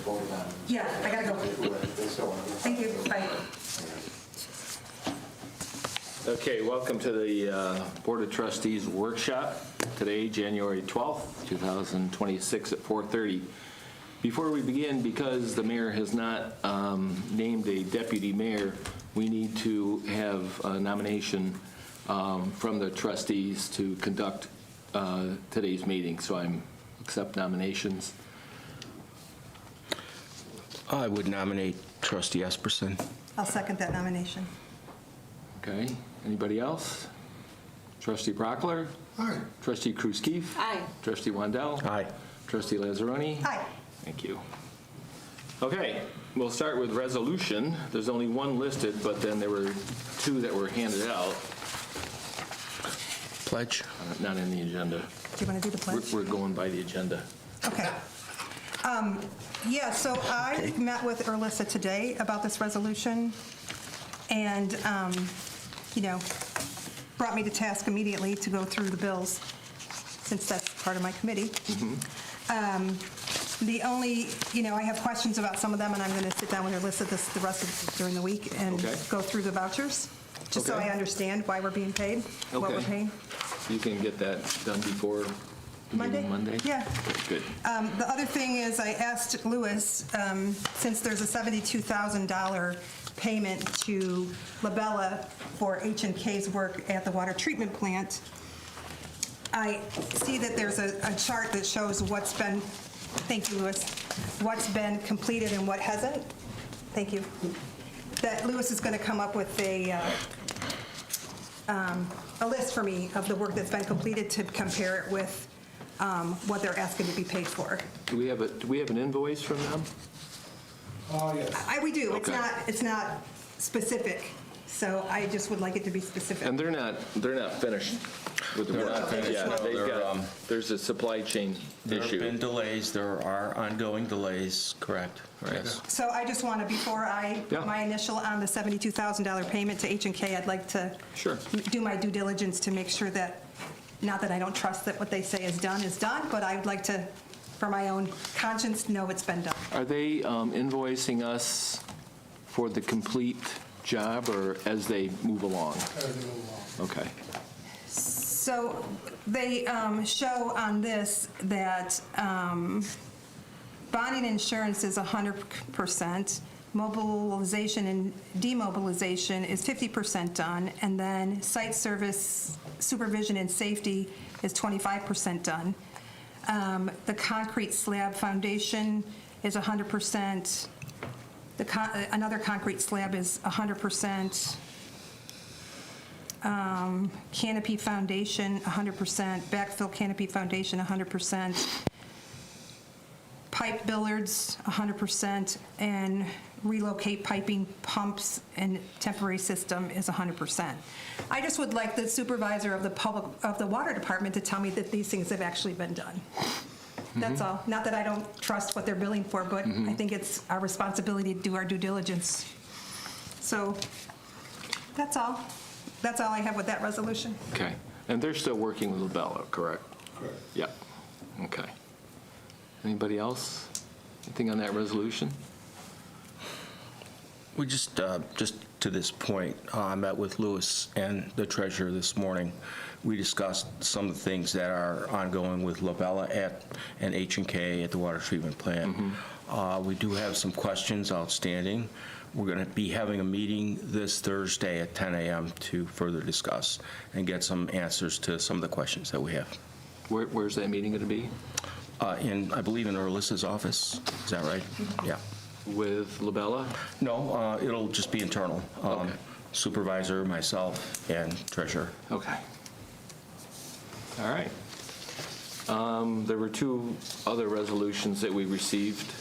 voted on. Yeah, I gotta go. Thank you, bye. Okay, welcome to the Board of Trustees workshop. Today, January 12th, 2026 at 4:30. Before we begin, because the mayor has not named a deputy mayor, we need to have a nomination from the trustees to conduct today's meeting. So I accept nominations. I would nominate Trustee Esperson. I'll second that nomination. Okay, anybody else? Trustee Brockler? Aye. Trustee Kruse-Keefe? Aye. Trustee Wandel? Aye. Trustee Lazzaroni? Aye. Thank you. Okay, we'll start with resolution. There's only one listed, but then there were two that were handed out, Pledge. not in the agenda. Do you want to do the pledge? We're going by the agenda. Okay. Yeah, so I met with Erlissa today about this resolution, and, brought me to task immediately to go through the bills, since that's part of my committee. The only, I have questions about some of them, and I'm going to sit down with Erlissa the rest of during the week and Okay. go through the vouchers, just so Okay. I understand why we're being paid, what we're Okay. paying. You can get that done before the meeting Monday? Yeah. Good. The other thing is, I asked Louis, since there's a $72,000 payment to Labella for H&K's work at the water treatment plant, I see that there's a chart that shows what's been, thank you, Louis, what's been completed and what hasn't. Thank you. That Louis is going to come up with a list for me of the work that's been completed to compare it with what they're asking to be paid for. Do we have an invoice from them? Yes. We do. Okay. It's not specific, so I just would like it to be specific. And they're not finished with the work. not finished, Yeah, no, they've they're, got, there's a supply chain There have issue. been delays. There are ongoing delays, correct? Yes. So I just want to, before I Yeah. put my initial on the $72,000 payment to H&K, I'd like to Sure. do my due diligence to make sure that, not that I don't trust that what they say is done, but I'd like to, for my own conscience, know it's been done. Are they invoicing us for the complete job or as they move along? Okay. So they show on this that bonding insurance is 100%, mobilization and demobilization is 50% done, and then site service supervision and safety is 25% done. The concrete slab foundation is 100%. Another concrete slab is 100%. Canopy foundation, 100%. Backfill canopy foundation, 100%. Pipe billards, 100%. And relocate piping pumps and temporary system is 100%. I just would like the supervisor of the water department to tell me that these things have actually been done. That's all. Not that I don't trust what they're billing for, but I think it's our responsibility to do our due diligence. So that's all. That's all I have with that resolution. Okay. And they're still working with Labella, correct? Correct. Yeah. Okay. Anybody else? Anything on that resolution? We just to this point, I met with Louis and the treasurer this morning. We discussed some of the things that are ongoing with Labella and H&K at the water treatment plant. We do have some questions outstanding. We're going to be having a meeting this Thursday at 10 a.m. to further discuss and get some answers to some of the questions that we have. Where's that meeting going to be? I believe in Erlissa's office. Is that right? Yeah. With Labella? No, it'll just be internal. Okay. Supervisor, myself, and treasurer. Okay. All right. There were two other resolutions that we received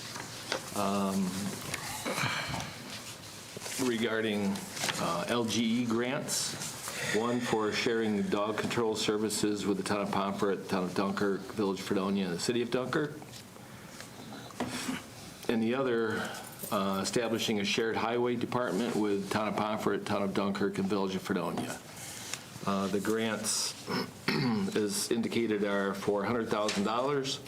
regarding LGE grants. One for sharing dog control services with the town of Pomfret, town of Dunkirk, Village of Fredonia, and the city of Dunkirk. And the other, establishing a shared highway department with town of Pomfret, town of Dunkirk, and Village of Fredonia. The grants, as indicated, are for $100,000.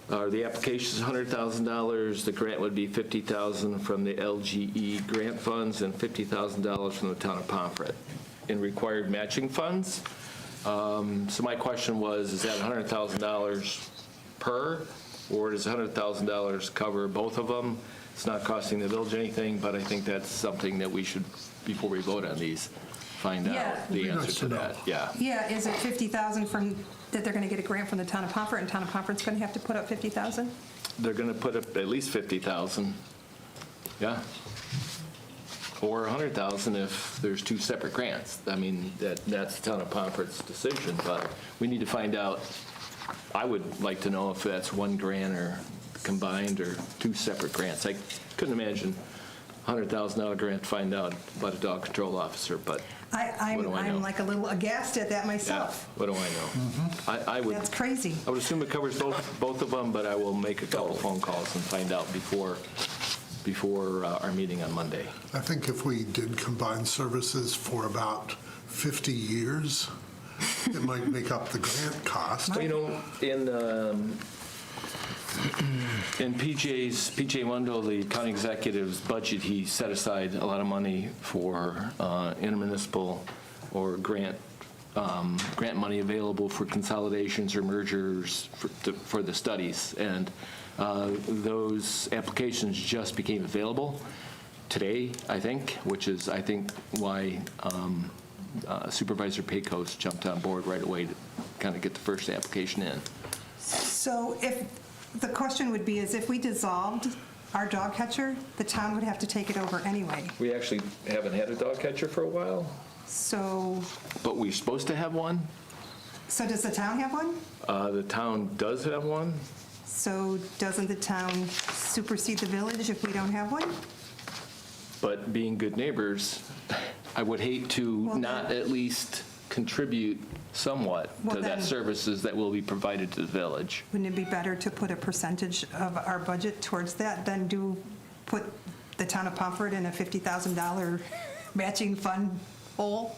The application is $100,000. The grant would be $50,000 from the LGE grant funds and $50,000 from the town of Pomfret. In required matching funds, so my question was, is that $100,000 per, or does $100,000 cover both of them? It's not costing the village anything, but I think that's something that we should, before we vote on these, find Yeah. out the answer to that. Yeah. Yeah, is it 50,000 from, that they're going to get a grant from the town of Pomfret, and town of Pomfret's going to have to put up 50,000? They're going to put up at least 50,000, yeah. Or 100,000 if there's two separate grants. I mean, that's the town of Pomfret's decision, but we need to find out. I would like to know if that's one grant or combined or two separate grants. I couldn't imagine $100,000 grant to find out about a dog control officer, but what do I know? I'm like a little aghast at that Yeah, myself. what do I know? I would. That's crazy. I would assume it covers both of them, but I will make a couple phone calls and find out before our meeting on Monday. I think if we did combined services for about 50 years, it might make up the grant cost. You know, in PJ Wendell, the county executive's budget, he set aside a lot of money for intermunicipal or grant money available for consolidations or mergers for the studies. And those applications just became available today, I think, which is, I think, why Supervisor Pecos jumped on board right away to kind of get the first application in. So if, the question would be is if we dissolved our dog catcher, the town would have to take it over anyway. We actually haven't had a dog catcher for a while, So but we're supposed to have one. does the town have one? The town does have one. So doesn't the town supersede the village if we don't have one? But being good neighbors, I would hate to Well, not then- at least contribute somewhat Well, to that then- services that will be provided to the village. Wouldn't it be better to put a percentage of our budget towards that than put the town of Pomfret in a $50,000 matching fund hole?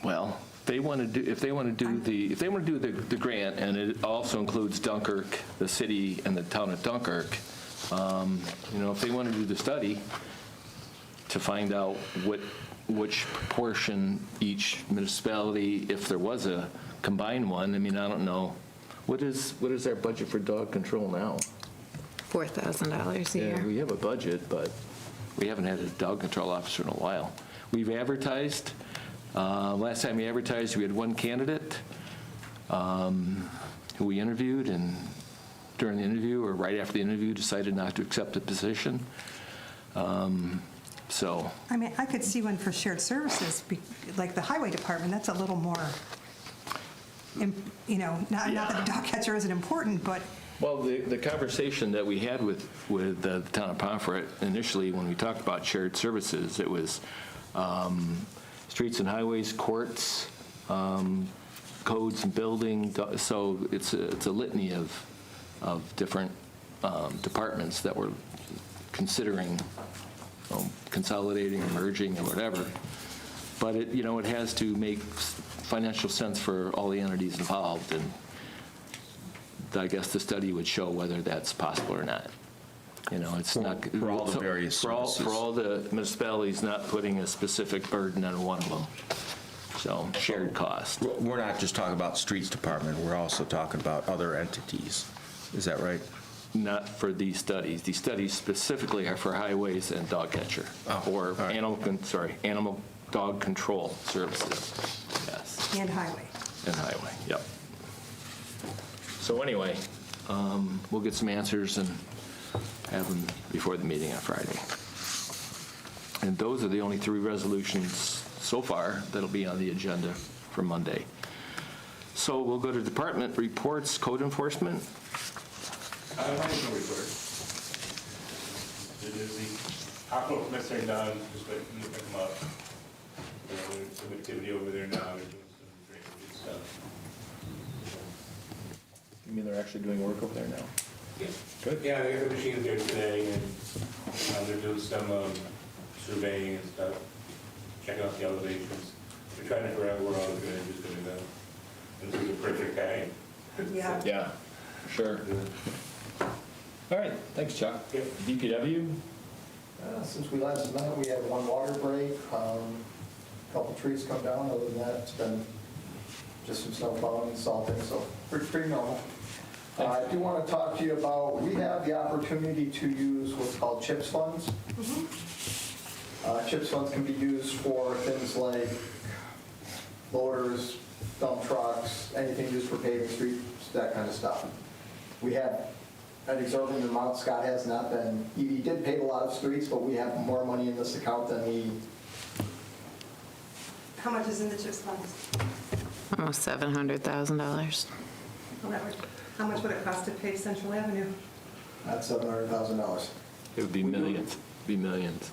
Well, if they want to do the grant, and it also includes Dunkirk, the city, and the town of Dunkirk, if they want to do the study to find out which proportion each municipality, if there was a combined one, I mean, I don't know. What is our budget for dog control now? $4,000 a Yeah, year. we have a budget, but we haven't had a dog control officer in a while. We've advertised. Last time we advertised, we had one candidate who we interviewed, and during the interview or right after the interview decided not to accept the position. So, I mean, I could see one for shared services, like the highway department, that's a little more, not that a dog catcher isn't important, but well, the conversation that we had with the town of Pomfret initially when we talked about shared services, it was streets and highways, courts, codes and building. So it's a litany of different departments that we're considering consolidating or merging or whatever. But it has to make financial sense for all the entities involved, and I guess the study would show whether that's possible or not. It's not For all the various for all services. the municipalities, not putting a specific burden on one of them. So shared cost. We're not just talking about streets department, we're also talking about other entities. Is that right? Not for these studies. These studies specifically are for highways and dog catcher, or all right. animal dog control services. Yes, and highway. and highway. Yep. So anyway, we'll get some answers and have them before the meeting on Friday. And those are the only three resolutions so far that'll be on the agenda for Monday. So we'll go to department reports, code enforcement. I have no report. The hospital permits are done, just waiting to pick them up. There's some activity over there now, they're doing some drainage stuff. You mean they're actually doing work over there now? Yeah. Good. Yeah, they have the machines there today, and they're doing some surveying and stuff, checking out the elevations. They're trying to figure out where all the drainage is going to go. And this is a perfect time. Yeah. Yeah. Sure. All right, thanks, Chuck. Yep. DPW? Since we last met, we had one water break, couple trees come down. Other than that, it's been just some snow plowing and salting, so pretty normal. I do want to talk to you about, we have the opportunity to use what's called CHIPS funds. CHIPS funds can be used for things like loaders, dump trucks, anything used for paving streets, that kind of stuff. We have an exorbitant amount. Scott has not been, he did pave a lot of streets, but we have more money in this account than we, How much is in the CHIPS funds? Almost $700,000. How much would it cost to pave Central Avenue? Not $700,000. It would be We do. millions, be millions,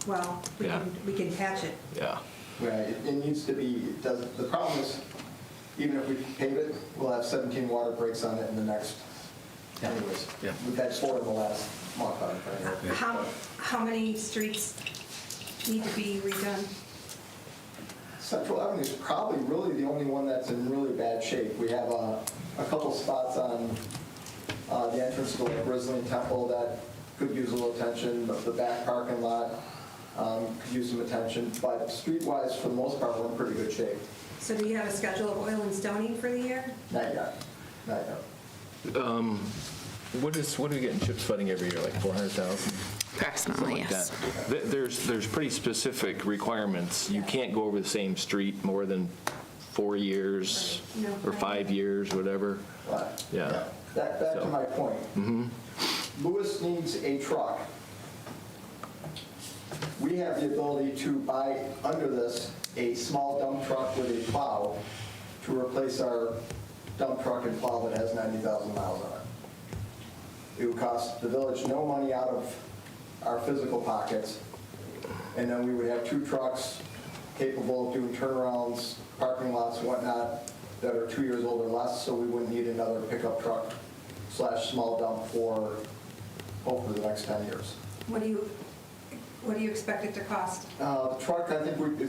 Well, Yeah. we can patch it. yeah. Right, it needs to be, the problem is, even if we pave it, we'll have 17 water breaks on it in the next, anyways. Yeah. We've had 4 in the last month on it. How many streets need to be redone? Central Avenue is probably really the only one that's in really bad shape. We have a couple spots on the entrance to the Grizzly Temple that could use a little attention. The back parking lot could use some attention. But streetwise, for the most part, we're in pretty good shape. So do you have a schedule of oil and stoning for the year? Not yet, not yet. What are we getting CHIPS funding every year, like 400,000? Approximately, Like yes. that. There's pretty specific requirements. You can't go over the same street more than 4 years Right. No, or right. 5 years, whatever. But, Yeah. Back to So- my point. Lewis needs a truck. We have the ability to buy, under this, a small dump truck with a plow to replace our dump truck and plow that has 90,000 miles on it. It would cost the village no money out of our physical pockets, and then we would have 2 trucks capable of doing turnarounds, parking lots, and whatnot, that are 2 years old or less, so we wouldn't need another pickup truck / small dump for hopefully the next 10 years. What do you expect it to cost? The truck, I think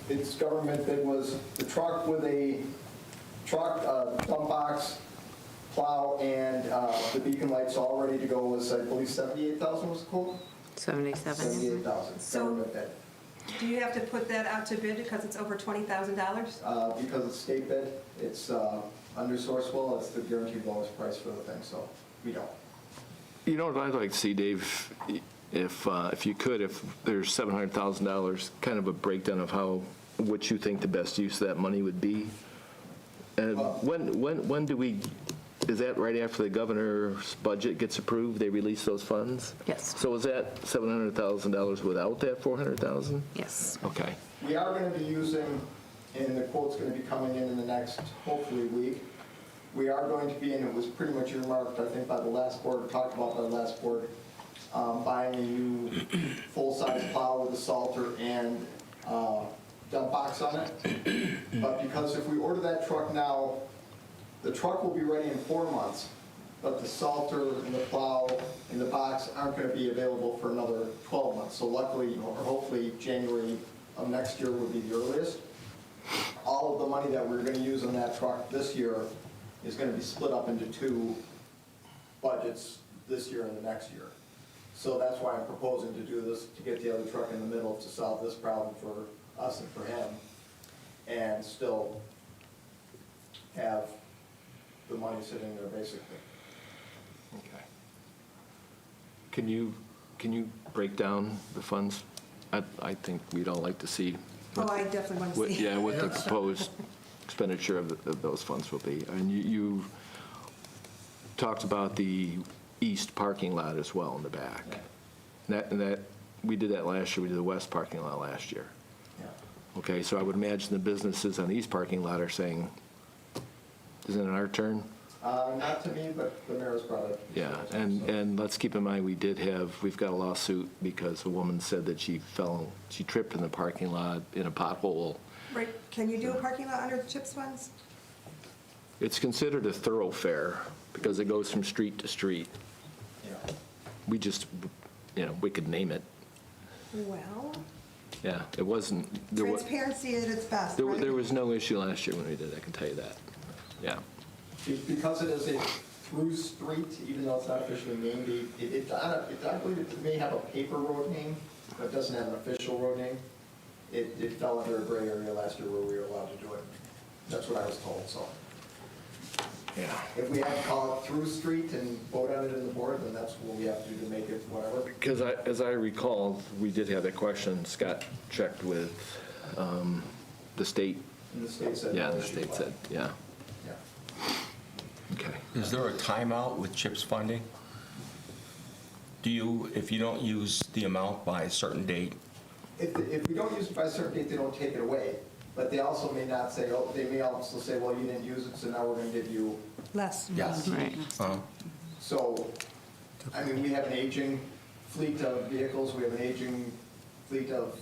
its government bid was the truck with a truck, dump box, plow, and the beacon lights all ready to go was, I believe, 78,000 was the quote? 77. 78,000, So- government bid. Do you have to put that out to bid because it's over $20,000? Because it's state bid, it's under Sourcewell, it's the guaranteed lowest price for the thing, so we don't. You know what I'd like to see, Dave, if you could, if there's $700,000, kind of a breakdown of what you think the best use of that money would be. And when do we, is that right after the governor's budget gets approved, they release those funds? Yes. So is that $700,000 without that 400,000? Yes. Okay. We are going to be using, and the quote's going to be coming in the next, hopefully, week. We are going to be, and it was pretty much earmarked, I think, by the last board, talked about by the last board, buying a new full-size plow with a salter and dump box on it. But because if we order that truck now, the truck will be ready in 4 months, but the salter and the plow and the box aren't going to be available for another 12 months. So luckily, or hopefully, January of next year would be the earliest. All of the money that we're going to use on that truck this year is going to be split up into 2 budgets, this year and the next year. So that's why I'm proposing to do this, to get the other truck in the middle to solve this problem for us and for him, and still have the money sitting there, basically. Okay. Can you break down the funds? I think we'd all like to see. Oh, I definitely want to see. Yeah, what the proposed expenditure of those funds will be. And you talked about the east parking lot as well in the back. And that, we did that last year, we did the west parking lot last year. Yeah. Okay, so I would imagine the businesses on the east parking lot are saying, isn't it our turn? Not to me, but the mayor's brought it. Yeah, and let's keep in mind, we've got a lawsuit because a woman said that she tripped in the parking lot in a pothole. Right, can you do a parking lot under the CHIPS funds? It's considered a thoroughfare because it goes from street to street. Yeah. We just, we could name it. Well, Yeah, it wasn't, transparency at its best, right? there was no issue last year when we did, I can tell you that. Yeah. Because it is a through street, even though it's not officially named, I believe it may have a paper road name, but it doesn't have an official road name. It fell under a gray area last year where we were allowed to do it. That's what I was told, so. Yeah. If we have to call it through street and vote on it in the board, then that's what we have to do to make it whatever. Because as I recall, we did have that question. Scott checked with the state. And the state said. Yeah, no the issue state with said, it. yeah. Yeah. Okay. Is there a timeout with CHIPS funding? If you don't use the amount by a certain date? If we don't use it by a certain date, they don't take it away. But they also may not say, oh, they may also say, well, you didn't use it, so now we're going to give you. Less. Yes. Right. So, I mean, we have an aging fleet of vehicles, we have an aging fleet of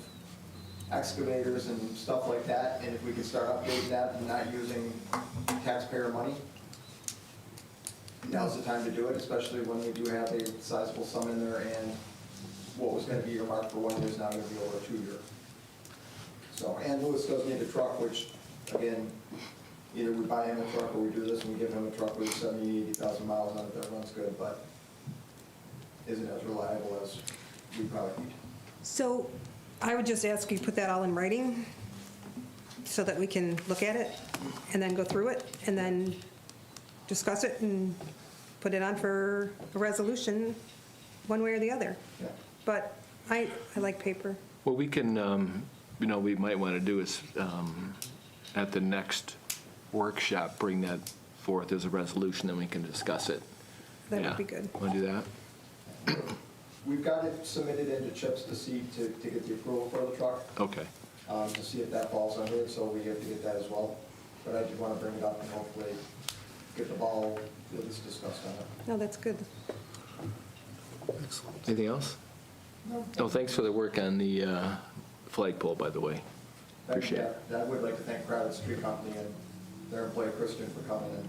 excavators and stuff like that, and if we could start updating that and not using taxpayer money, now's the time to do it, especially when we do have a sizable sum in there, and what was going to be earmarked for 1 year is now going to be over a 2 year. So, and Lewis does need a truck, which, again, either we buy him a truck or we do this and we give him a truck with 70, 80,000 miles on it that runs good, but isn't as reliable as we probably need. So I would just ask you to put that all in writing so that we can look at it and then go through it and then discuss it and put it on for a resolution one way or the other. Yeah. But I like paper. Well, we can, we might want to do is, at the next workshop, bring that forth as a resolution, then we can discuss it. That Yeah. would be good. Want to do that? We've got it submitted into CHIPS to see, to get the approval for the truck, Okay. to see if that falls under it, so we have to get that as well. But I did want to bring it up and hopefully get the ball at least discussed on it. No, that's good. Anything else? No. Oh, thanks for the work on the flagpole, by the way. Appreciate it. I would like to thank Private Street Company and their employee Kristen for coming and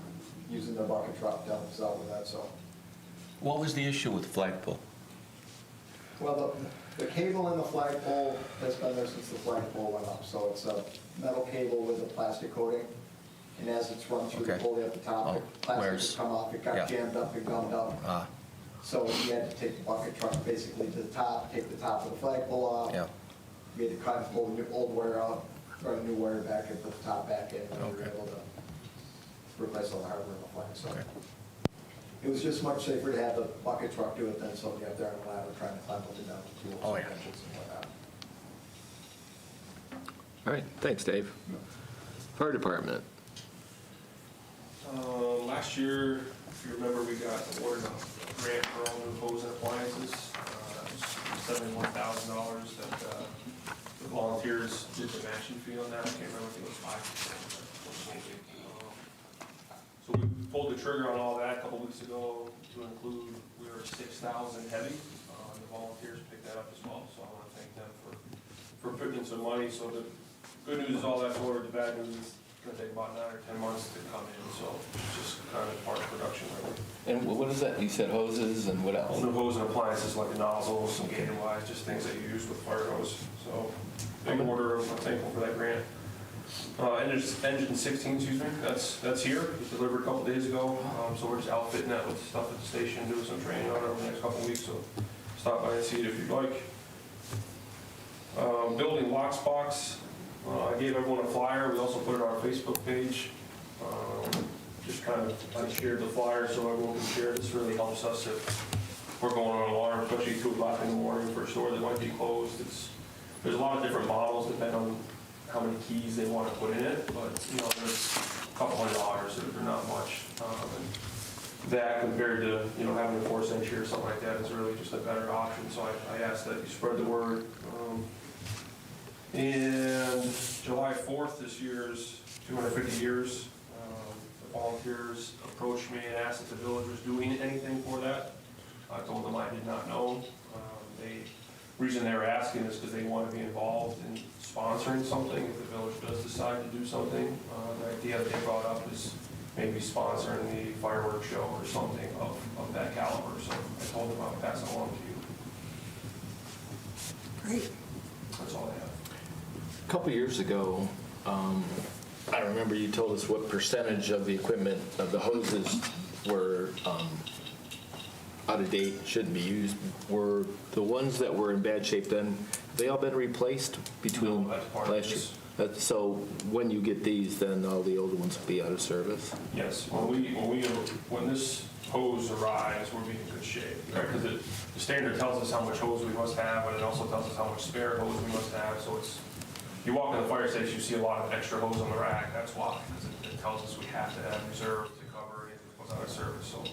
using their bucket truck to help us out with that, so. What was the issue with flagpole? Well, the cable in the flagpole has been there since the flagpole went up, so it's a metal cable with a plastic coating. And as it's run through the Okay. pulley at the top, Oh, the plastic where's- has come off, it yeah. got jammed up and gummed up. So we had to take the bucket truck basically to the top, take the top of the flagpole off. Yeah. We had to cut and pull the old wire out, run a new wire back and put the top back in, and we were Okay. able to replace all the hardware in the flag, so. Okay. It was just much safer to have the bucket truck do it than somebody up there on the ladder trying to climb up and down to tools Oh, and yeah. benches and whatnot. All right, thanks, Dave. Fire department. Last year, if you remember, we got awarded a grant for all new hose and appliances. That was $71,000 that the volunteers did the matching fee on that. I can't remember if it was 5%. So we pulled the trigger on all that a couple weeks ago to include, we were 6,000 heavy. The volunteers picked that up as well, so I want to thank them for putting in some money. So the good news is all that's ordered, the bad news is it's going to take about 9 or 10 months to come in, so it's just kind of part of production right now. And what is that? You said hoses and what else? All the hose and appliances like the nozzles, some gator wise, just things that you use with fire hose. So big order, I'm thankful for that grant. Engine 16, excuse me, that's here. It was delivered a couple days ago, so we're just outfitting that with stuff at the station, doing some training on it over the next couple of weeks, so stop by and see it if you'd like. Building locks box. I gave everyone a flyer. We also put it on our Facebook page. Just kind of, I shared the flyer so everyone can share. This really helps us if we're going on an alarm, especially 2 o'clock in the morning for a store that might be closed. There's a lot of different models depending on how many keys they want to put in it, but there's a couple $100, so they're not much. And that compared to having a 4th century or something like that is really just a better option. So I ask that you spread the word. And July 4th this year is 250 years. The volunteers approached me and asked if the village was doing anything for that. I told them I did not know. The reason they were asking is because they want to be involved in sponsoring something if the village does decide to do something. The idea that they brought up is maybe sponsoring the fireworks show or something of that caliber. So I told them I would pass it along to you. Great. That's all I have. A couple years ago, I remember you told us what percentage of the equipment, of the hoses were out of date, shouldn't be used. Were the ones that were in bad shape then, have they all been replaced between No, that's part of last year? this. So when you get these, then all the old ones will be out of service? Yes, when this hose arrives, we'll be in good shape, right? Because the standard tells us how much hose we must have, but it also tells us how much spare hose we must have. So it's, you walk in the fire station, you see a lot of extra hose on the rack. That's why, because it tells us we have to have reserve to cover anything that goes out of service. So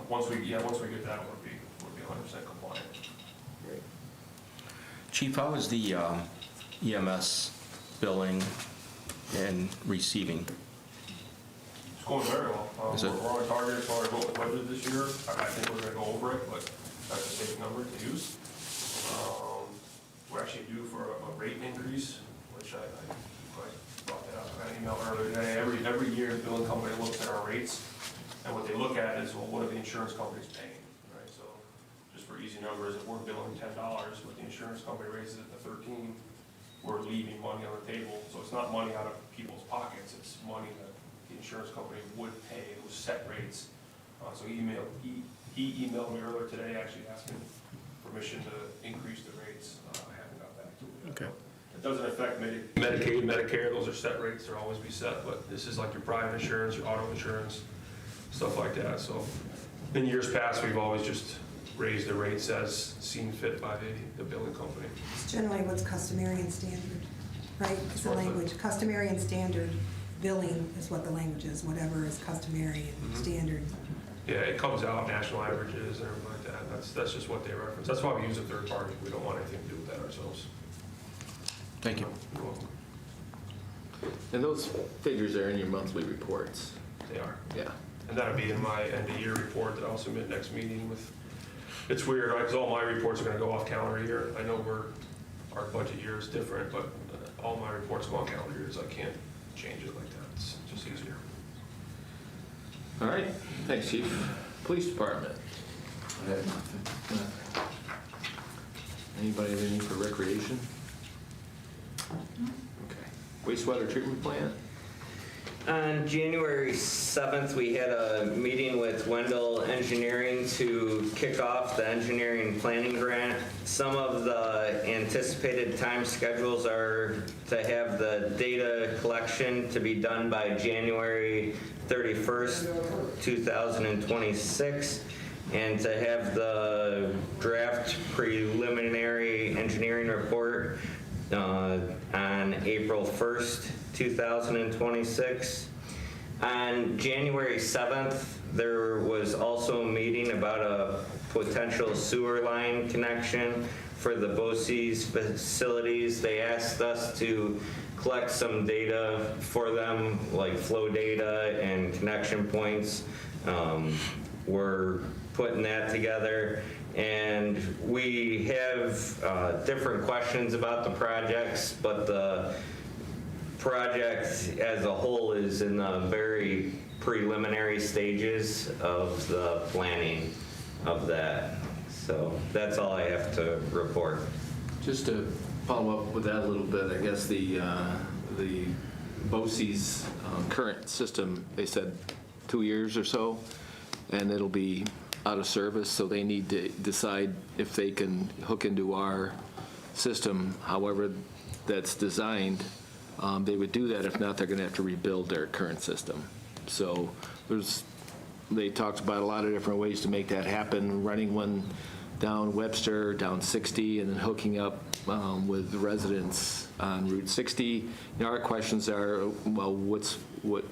once we get that, we'll be 100% compliant. Great. Chief, how is the EMS billing and receiving? It's going very well. Is it? We're on target as far as what we budgeted this year. I think we're going to go over it, but that's a safe number to use. We're actually due for a rate increase, which I brought that up. I got an email earlier today. Every year, the billing company looks at our rates, and what they look at is, well, what are the insurance companies paying, right? So just for easy numbers, if we're billing $10, but the insurance company raises it to 13, we're leaving money on the table. So it's not money out of people's pockets, it's money that the insurance company would pay, those set rates. So he emailed me earlier today, actually asking permission to increase the rates. I haven't got back to it. Okay. It doesn't affect Medicaid, Medicare, those are set rates, they'll always be set, but this is like your private insurance, your auto insurance, stuff like that. So in years past, we've always just raised the rates as seen fit by the billing company. It's generally what's customary and standard, right? It's the language. Customary and standard billing is what the language is, whatever is customary and standard. Yeah, it comes out national averages and everything like that. That's just what they reference. That's why we use a third party. We don't want anything to do with that ourselves. Thank you. You're welcome. And those figures are in your monthly reports? They are. Yeah. And that'll be in my end of year report that I'll submit next meeting with. It's weird, right? Because all my reports are going to go off calendar year. I know our budget year is different, but all my reports go on calendar years. I can't change it like that. It's just easier. All right, thanks, Chief. Police Department. Anybody have anything for recreation? Okay. Wastewater treatment plant? On January 7th, we had a meeting with Wendell Engineering to kick off the engineering planning grant. Some of the anticipated time schedules are to have the data collection to be done by January 31st, 2026, and to have the draft preliminary engineering report on April 1st, 2026. On January 7th, there was also a meeting about a potential sewer line connection for the BOCES facilities. They asked us to collect some data for them, like flow data and connection points. We're putting that together. And we have different questions about the projects, but the project as a whole is in the very preliminary stages of the planning of that. So that's all I have to report. Just to follow up with that a little bit, I guess the BOCES current system, they said 2 years or so, and it'll be out of service, so they need to decide if they can hook into our system, however that's designed. They would do that. If not, they're going to have to rebuild their current system. So they talked about a lot of different ways to make that happen, running one down Webster, down 60, and then hooking up with the residents on Route 60. You know, our questions are, well, what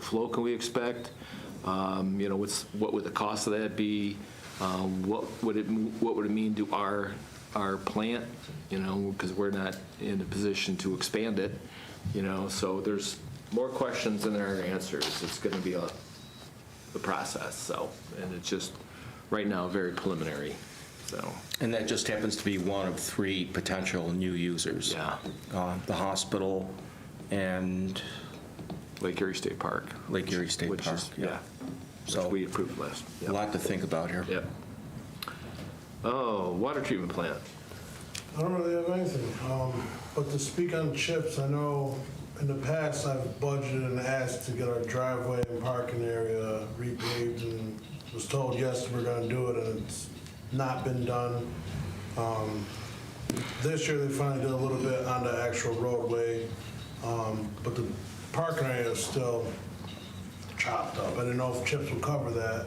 flow can we expect? You know, what would the cost of that be? What would it mean to our plant? You know, because we're not in a position to expand it. You know, so there's more questions than there are answers. It's going to be the process. So, and it's just right now very preliminary. So. And that just happens to be one of 3 potential new users. Yeah. The hospital and Lake Erie State Park. Lake Erie State Which Park. is, yeah. So Which we approved last. a lot to think about here. Yep. Oh, water treatment plant. I don't really have anything, but to speak on chips, I know In the past, I've budgeted and asked to get our driveway and parking area repaved, and was told, yes, we're gonna do it, and it's not been done. This year, they finally did a little bit on the actual roadway, but the parking area is still chopped up. I didn't know if chips would cover that.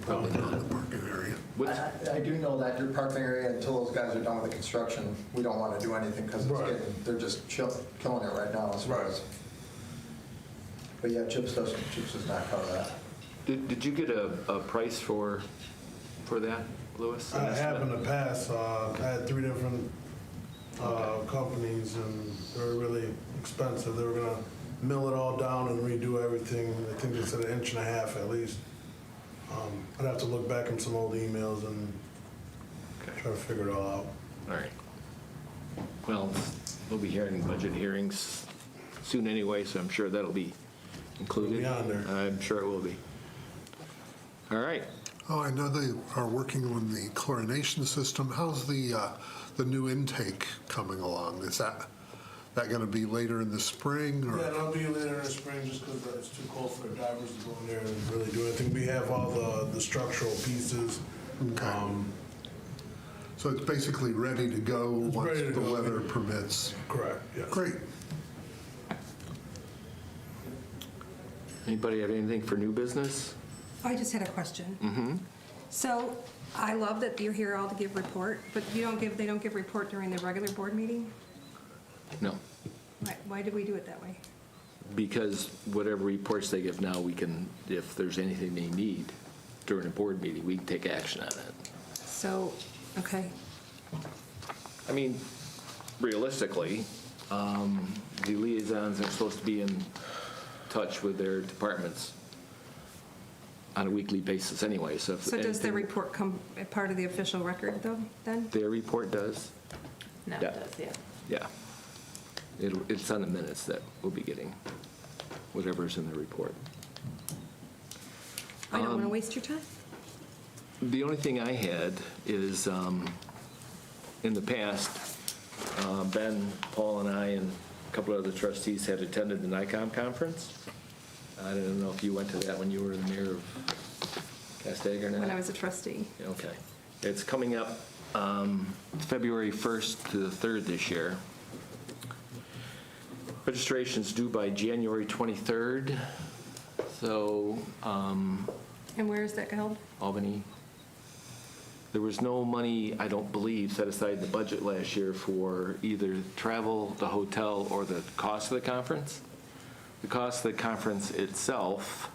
Probably not. Parking area. What's- I do know that your parking area, until those guys are done with the construction, we don't want to do anything because Right. they're just killing it right now as far as. But yeah, Chips does not cover that. Did you get a price for that, Louis? I have in the past. I had 3 different companies, and they were really expensive. They were gonna mill it all down and redo everything. I think they said 1.5 inches at least. I'd have to look back in some old emails and Okay. try to figure it all out. All right. Well, we'll be hearing budget hearings soon anyway, so I'm sure that'll be included. It'll be on there. I'm sure it will be. All right. Oh, I know they are working on the chlorination system. How's the new intake coming along? Is that going to be later in the spring? Or? Yeah, it'll be later in the spring just because it's too cold for the divers to go in there and really do anything. We have all the structural pieces. Okay. So it's basically ready to go once ready to the go. weather permits. Correct, yes. Great. Anybody have anything for new business? I just had a question. So I love that you're here all to give report, but they don't give report during the regular board meeting? No. Why did we do it that way? Because whatever reports they give now, we can, if there's anything they need during a board meeting, we can take action on it. So, okay. I mean, realistically, the liaisons are supposed to be in touch with their departments on a weekly basis anyway, so if So does the anything- report come a part of the official record though, then? Their report does, No, Yeah. it does, yeah. yeah. It's on the minutes that we'll be getting, whatever's in the report. I don't want to waste your time. The only thing I had is, in the past, Ben, Paul, and I, and a couple of other trustees had attended the NICOM conference. I don't know if you went to that when you were the mayor of Castaga or not? When I was a trustee. Okay. It's coming up February 1st to the 3rd this year. Registration's due by January 23rd, so And where is that held? Albany. There was no money, I don't believe, set aside in the budget last year for either travel, the hotel, or the cost of the conference. The cost of the conference itself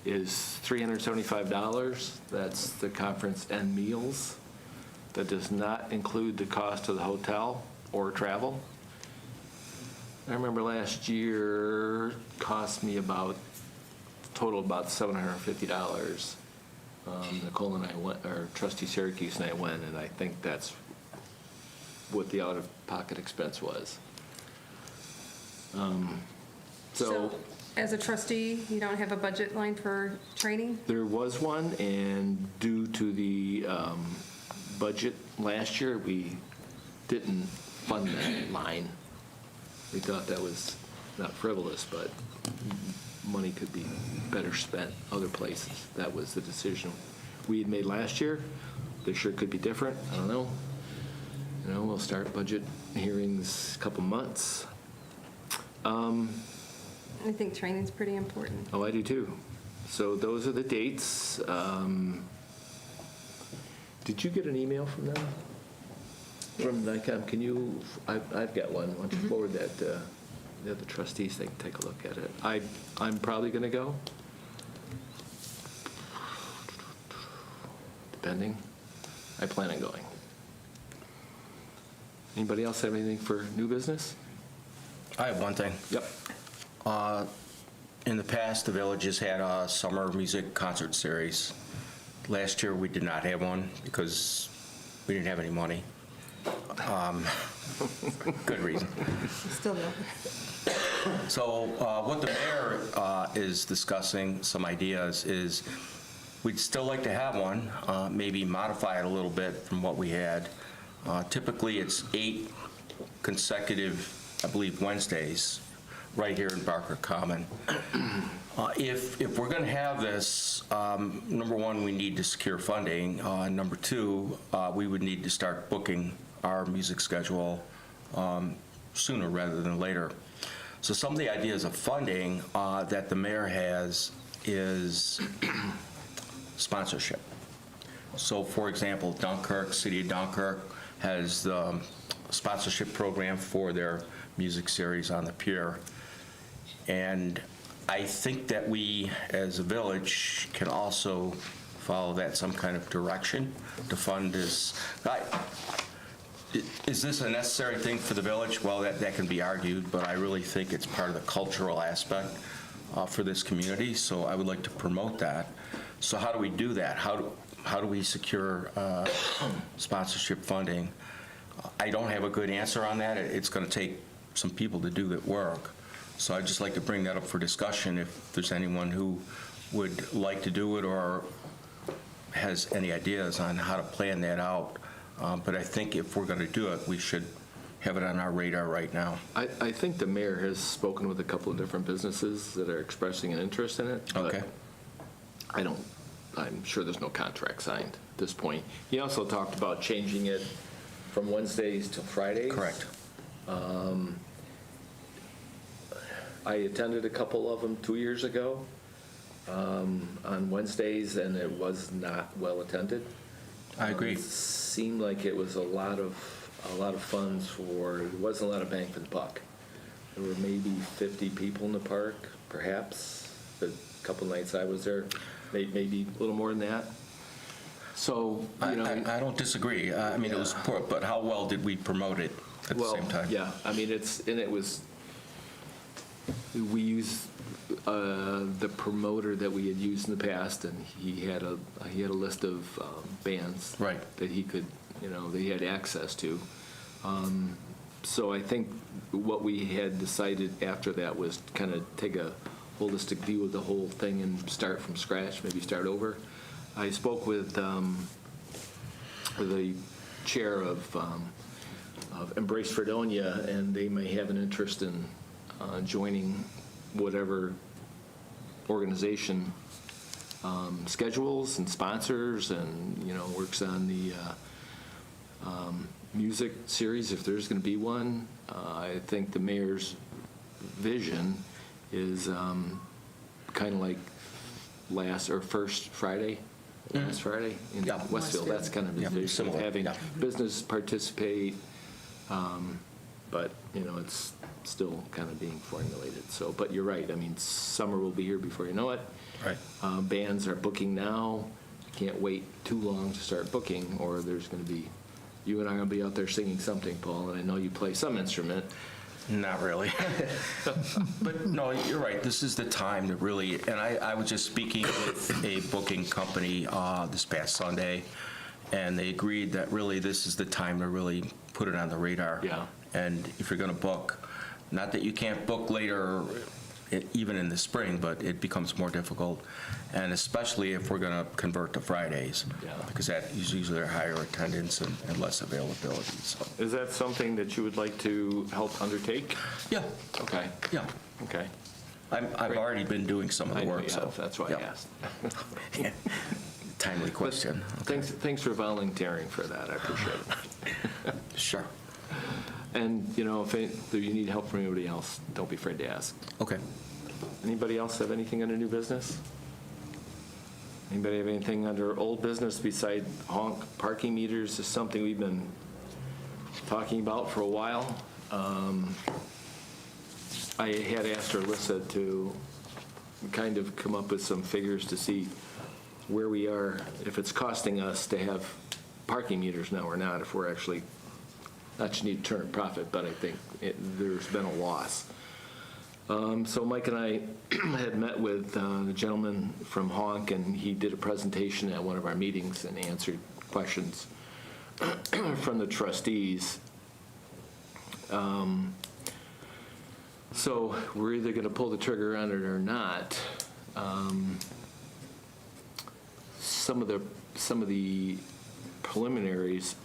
is $375. That's the conference and meals. That does not include the cost of the hotel or travel. I remember last year cost me total about $750. Nicole and I went, or Trustee Syracuse and I went, and I think that's what the out-of-pocket expense was. So As a trustee, you don't have a budget line for training? there was one, and due to the budget last year, we didn't fund that line. We thought that was not frivolous, but money could be better spent other places. That was the decision we had made last year. This year could be different, I don't know. You know, we'll start budget hearings a couple months. I think training's pretty important. Oh, I do too. So those are the dates. Did you get an email from them? From NICOM? Can you, I've got one. Why don't you forward that, the other trustees, they can take a look at it. I'm probably going to go. Depending. I plan on going. Anybody else have anything for new business? I have one thing. Yep. In the past, the village has had a summer music concert series. Last year, we did not have one because we didn't have any money. Good reason. Still don't. So what the mayor is discussing, some ideas, is we'd still like to have one, maybe modify it a little bit from what we had. Typically, it's 8 consecutive I believe, Wednesdays, right here in Barker Common. If we're going to have this, number one, we need to secure funding. Number two, we would need to start booking our music schedule sooner rather than later. So some of the ideas of funding that the mayor has is sponsorship. So, for example, Dunkirk, City of Dunkirk has the sponsorship program for their music series on the pier. And I think that we, as a village, can also follow that some kind of direction to fund this. Is this a necessary thing for the village? Well, that can be argued, but I really think it's part of the cultural aspect for this community, so I would like to promote that. So how do we do that? How do we secure sponsorship funding? I don't have a good answer on that. It's going to take some people to do that work. So I'd just like to bring that up for discussion if there's anyone who would like to do it or has any ideas on how to plan that out. But I think if we're going to do it, we should have it on our radar right now. I think the mayor has spoken with a couple of different businesses that are expressing an interest in it. Okay. I'm sure there's no contract signed at this point. He also talked about changing it from Wednesdays to Fridays. Correct. I attended a couple of them 2 years ago on Wednesdays, and it was not well attended. I agree. It seemed like it was a lot of funds for, there wasn't a lot of bang for the buck. There were maybe 50 people in the park, perhaps. The couple nights I was there, maybe a little more than that. So, I don't disagree. I mean, it was poor, but how well did we promote it at the same time? Yeah, I mean, we used the promoter that we had used in the past, and he had a list of bands Right. that he could, that he had access to. So I think what we had decided after that was kind of take a holistic view of the whole thing and start from scratch, maybe start over. I spoke with the chair of Embrace Fredonia, and they may have an interest in joining whatever organization schedules and sponsors and, works on the music series, if there's going to be one. I think the mayor's vision is kind of like first Friday, last Friday in Yeah. Westfield. That's kind of his Yeah, vision, similar, having yeah. business participate, but, it's still kind of being formulated. So, but you're right. I mean, summer will be here before you know it. Right. Bands are booking now. Can't wait too long to start booking, or there's going to be, you and I are going to be out there singing something, Paul, and I know you play some instrument. Not really. But no, you're right. This is the time to really, and I was just speaking with a booking company this past Sunday, and they agreed that really this is the time to really put it on the radar. Yeah. And if you're going to book, not that you can't book later, even in the spring, but it becomes more difficult, and especially if we're going to convert to Fridays, Yeah. because that is usually higher attendance and less availability. So Is that something that you would like to help undertake? yeah, Okay. yeah. Okay. I've Great. already been doing some of I the know work, you so. have. That's why I yeah. asked. Timely question. Thanks for volunteering for that. I appreciate it. Sure. And, if you need help from anybody else, don't be afraid to ask. Okay. Anybody else have anything under new business? Anybody have anything under old business beside honk parking meters? Is something we've been talking about for a while. I had asked Alyssa to kind of come up with some figures to see where we are, if it's costing us to have parking meters now or not, if we're actually, not just need to turn a profit, but I think there's been a loss. So Mike and I had met with the gentleman from Honk, and he did a presentation at one of our meetings and answered questions from the trustees. So we're either going to pull the trigger on it or not. Some of the preliminaries,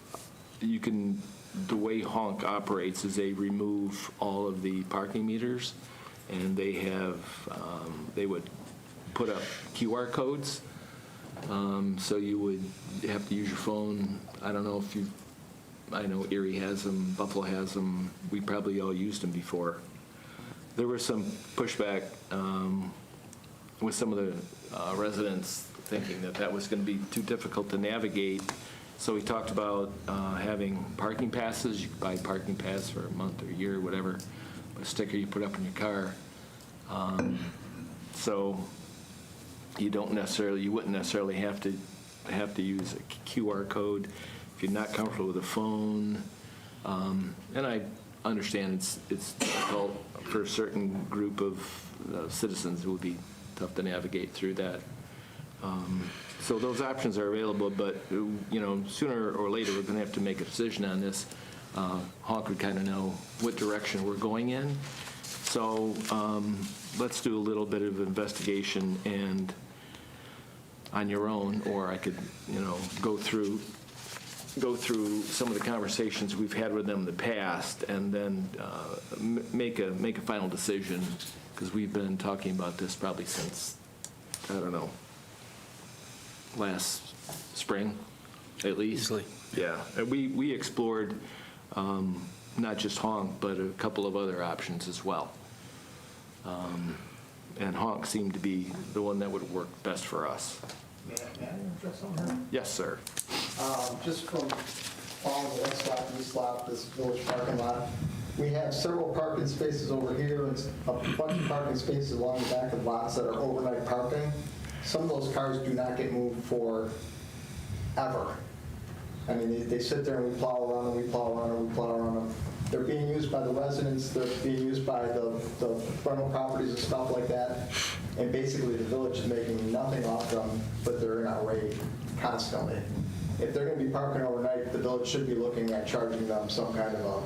you can the way Honk operates is they remove all of the parking meters, and they have, they would put up QR codes. So you would have to use your phone. I don't know if you, I know Erie has them, Buffalo has them. We probably all used them before. There was some pushback with some of the residents thinking that that was going to be too difficult to navigate. So we talked about having parking passes. You could buy a parking pass for a month or a year or whatever, a sticker you put up in your car. So you don't necessarily, you wouldn't necessarily have to use a QR code if you're not comfortable with a phone. And I understand it's difficult for a certain group of citizens. It would be tough to navigate through that. So those options are available, but sooner or later we're going to have to make a decision on this. Honk would kind of know what direction we're going in. So let's do a little bit of investigation and on your own, or I could go through some of the conversations we've had with them in the past, and then make a final decision, because we've been talking about this probably since, I don't know, last spring, at least. Easily. Yeah, and we explored not just Honk, but a couple of other options as well. And Honk seemed to be the one that would work best for us. May I address something here? Yes, sir. Just from following the west lot, east lot, this village parking lot, we have several parking spaces over here, and a bunch of parking spaces along the back of lots that are overnight parking. Some of those cars do not get moved for ever. I mean, they sit there and we plow around them, we plow around them, we plow around them. They're being used by the residents, they're being used by the rental properties and stuff like that. And basically, the village is making nothing off them, but they're in our rate constantly. If they're going to be parking overnight, the village should be looking at charging them some kind of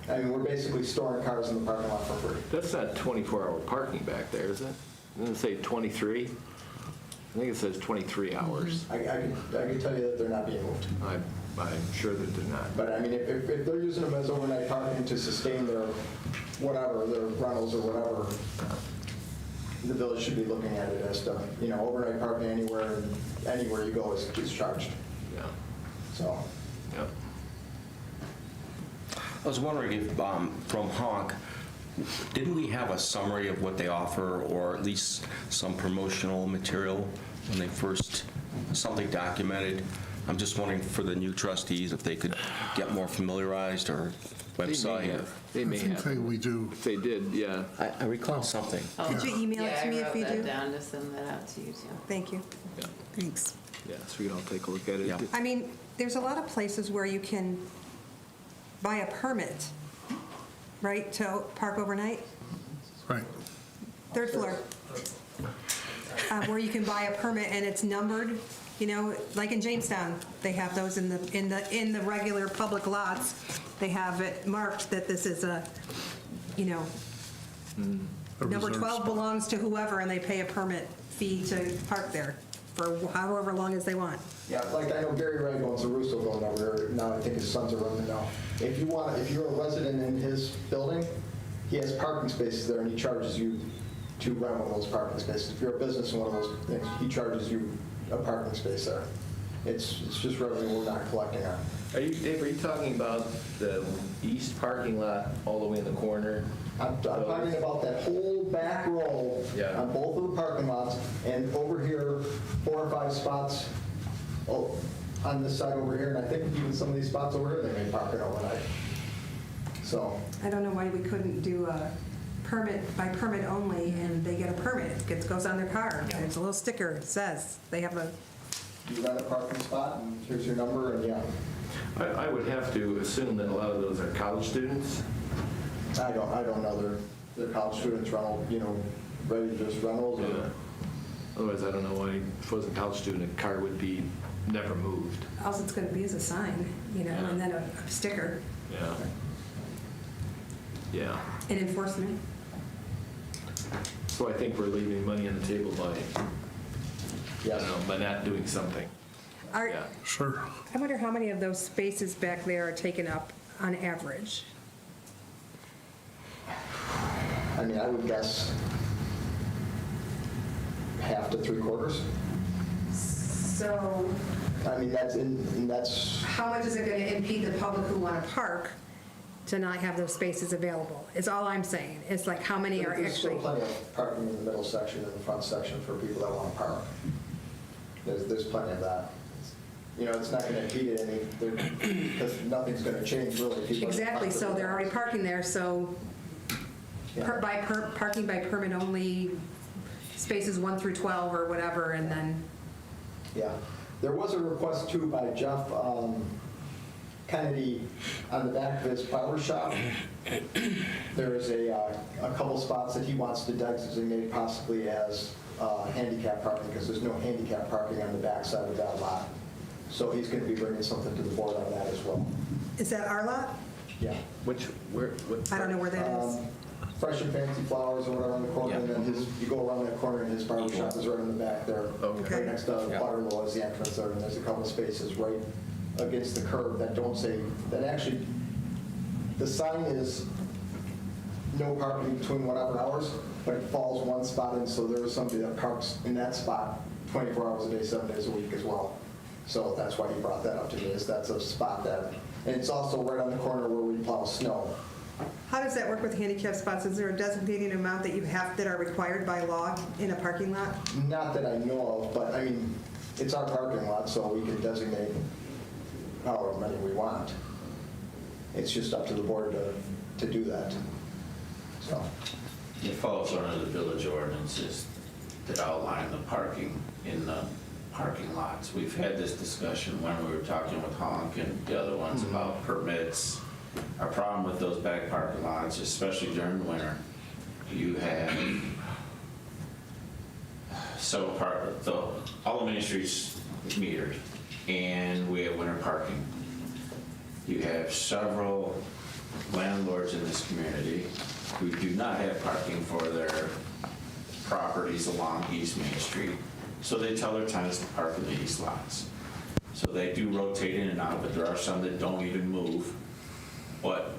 I mean, we're basically storing cars in the parking lot for free. That's not 24-hour parking back there, is it? Doesn't it say 23? I think it says 23 hours. I can tell you that they're not being moved. I'm sure that they're not. But I mean, if they're using them as overnight parking to sustain their whatever, their rentals or whatever, the village should be looking at it as to, overnight parking anywhere you go is charged. Yeah. So. Yep. I was wondering if, from Honk, didn't we have a summary of what they offer, or at least some promotional material when they first, something documented? I'm just wondering for the new trustees if they could get more familiarized, or website. They may have. I think we do. If they did, yeah. I recall something. Could you email it to me if you Yeah, I wrote do? that down to send that out to you, too. Thank you. Yeah. Thanks. Yeah, so we can all take a look at it. Yeah. I mean, there's a lot of places where you can buy a permit, right, to park overnight? Right. Third floor. Where you can buy a permit and it's numbered, like in Jamestown, they have those in the regular public lots. They have it marked that this is a number 12 belongs to whoever, and they pay a permit fee to park there for however long as they want. Yeah, like I know Gary Wright owns a Russo building over there. Now I think his sons are running now. If you're a resident in his building, he has parking spaces there and he charges you to rent one of those parking spaces. If you're a business in one of those things, he charges you a parking space there. It's just revenue we're not collecting on. Dave, are you talking about the east parking lot all the way in the corner? I'm talking about that whole back row Yeah. on both of the parking lots, and over here, 4 or 5 spots on this side over here, and I think even some of these spots over here, they may park it overnight. So, I don't know why we couldn't do a permit by permit only, and they get a permit. It goes on their car. There's a little sticker that says they have a. you rent a parking spot, and here's your number, and yeah. I would have to assume that a lot of those are college students. I don't know, they're college students rental, ready to just rentals, Yeah. or, Otherwise, I don't know why, if it was a college student, a car would be never moved. All it's going to be is a sign, and then a sticker Yeah. Yeah. and enforcement. So I think we're leaving money on the table by, yes. by not doing something. Are, Yeah. Sure. I wonder how many of those spaces back there are taken up on average? I mean, I would guess half to 3/4. So I mean, that's, how much is it going to impede the public who want to park to not have those spaces available? Is all I'm saying. It's like how many are there's still actually, plenty of parking in the middle section and the front section for people that want to park. There's plenty of that. You know, it's not going to impede it any, because nothing's going to change really. People are gonna exactly, park so they're already parking there, so Yeah. parking by permit only, spaces 1 through 12 or whatever, and then, Yeah. There was a request too by Jeff Kennedy on the back of his barber shop. There is a couple spots that he wants to designate possibly as handicap parking, because there's no handicap parking on the back side of that lot. So he's going to be bringing something to the board on that as well. is that our lot? Yeah. What? I don't know where that is. Fresh and Fancy Flowers or whatever on the corner, and then you go around that corner and his barber shop is right in the back there. Okay. Right next to Waterloo is the entrance there, and there's a couple of spaces right against the curb that don't say, that actually, the sign is no parking between whatever hours, but it falls one spot in, so there is somebody that parks in that spot 24 hours a day, 7 days a week as well. So that's why he brought that up to me, is that's a spot that, and it's also right on the corner where we plow snow. How does that work with handicap spots? Is there a designated amount that you have, that are required by law in a parking lot? Not that I know of, but I mean, it's our parking lot, so we can designate however many we want. It's just up to the board to do that. So, It falls under the village ordinances that outline the parking in the parking lots. We've had this discussion when we were talking with Honk and the other ones about permits. Our problem with those back parking lots, especially during the winter, you have all the main streets metered, and we have winter parking. You have several landlords in this community who do not have parking for their properties along East Main Street, so they tell their tenants to park in the east lots. So they do rotate in and out, but there are some that don't even move. But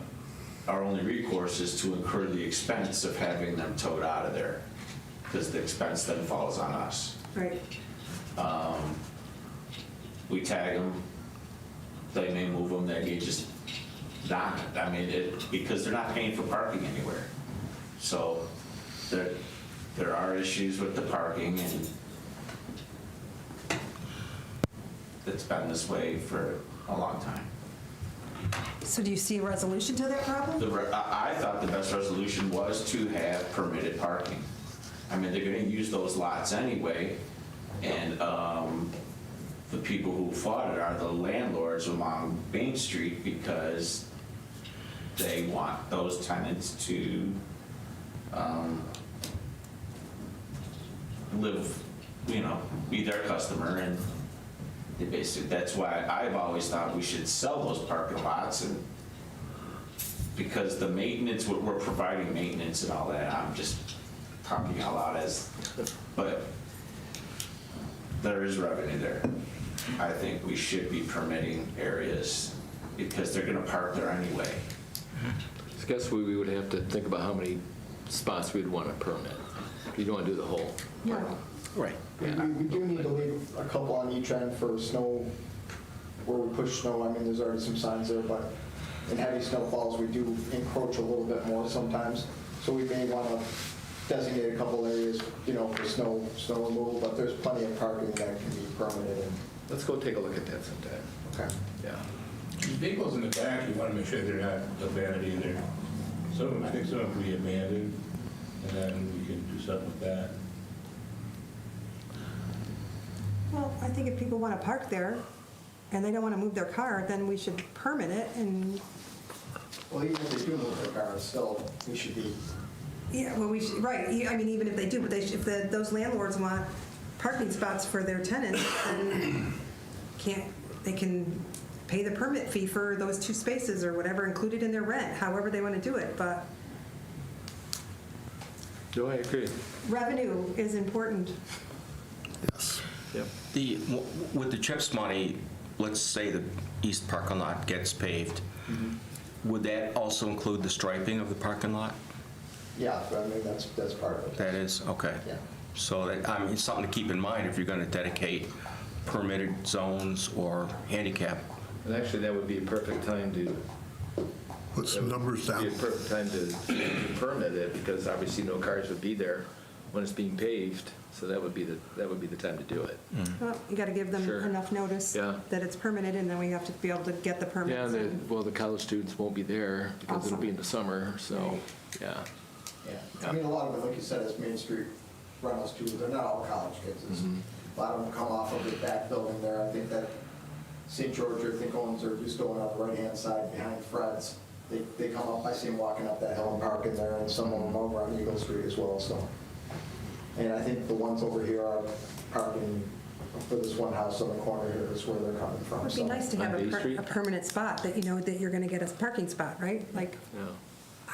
our only recourse is to incur the expense of having them towed out of there, because the expense then falls on us. Right. We tag them, they may move them, they may just not. I mean, because they're not paying for parking anywhere. So there are issues with the parking, and it's been this way for a long time. So do you see a resolution to that problem? I thought the best resolution was to have permitted parking. I mean, they're going to use those lots anyway, and the people who fought it are the landlords along Main Street, because they want those tenants to live, be their customer, and they basically, that's why I've always thought we should sell those parking lots, and because the maintenance, we're providing maintenance and all that. I'm just talking out loud but there is revenue there. I think we should be permitting areas, because they're gonna park there anyway. I guess we would have to think about how many spots we'd want to permit. You don't want to do the whole. Yeah. Right. we do need to leave a couple on each end for snow, where we push snow. I mean, there's already some signs there, but in heavy snowfalls, we do encroach a little bit more sometimes. So we may want to designate a couple areas, for snow removal, but there's plenty of parking that can be permitted. Let's go take a look at that sometime. Okay. Yeah. The vehicles in the back, you want to make sure they're not abandoned either. I think some of them can be abandoned, and then we can do something with that. Well, I think if people want to park there and they don't want to move their car, then we should permit it, and, Well, even if they do move their cars, still, we should be, yeah, well, we should, right, I mean, even if they do, but if those landlords want parking spots for their tenants, then they can pay the permit fee for those 2 spaces or whatever, included in their rent, however they want to do it, but No, I agree. revenue is important. Yes. Yep. With the CHIPS money, let's say the east parking lot gets paved. Would that also include the striping of the parking lot? Yeah, I mean, that's part of it. That is, okay. Yeah. So that, I mean, it's something to keep in mind if you're going to dedicate permitted zones or handicap. And actually, that would be a perfect time to Put some numbers Be down. a perfect time to permit it, because obviously no cars would be there when it's being paved, so that would be the time to do it. Well, you got to give them Sure. enough notice Yeah. that it's permitted, and then we have to be able to get the Yeah, permits. well, the college students won't be there because it'll be in the summer, so, Right. yeah. Yeah, I mean, a lot of it, like you said, is Main Street rentals too. They're not all college kids. It's- A lot of them come off of the back building there. I think that St. George, I think, owns or used to own on the right-hand side behind Fred's. They come up, I see them walking up that hill and parking there, and some of them over on Eagle Street as well, so. And I think the ones over here are parking for this one house on the corner here is where they're coming from. It'd be so. nice to have On Bay Street? a permanent spot that you know that you're going to get a parking spot, right? Like, Yeah.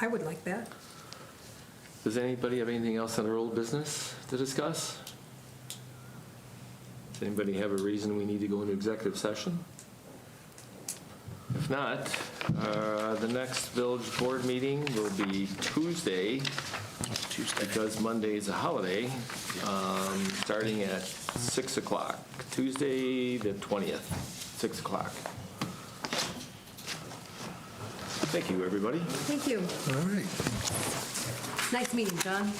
I would like that. Does anybody have anything else on their old business to discuss? Does anybody have a reason we need to go into executive session? If not, the next village board meeting will be Tuesday, because Monday is a holiday, starting at 6 o'clock. Tuesday, the 20th, 6 o'clock. Thank you, everybody. Thank you. All right. Nice meeting, John.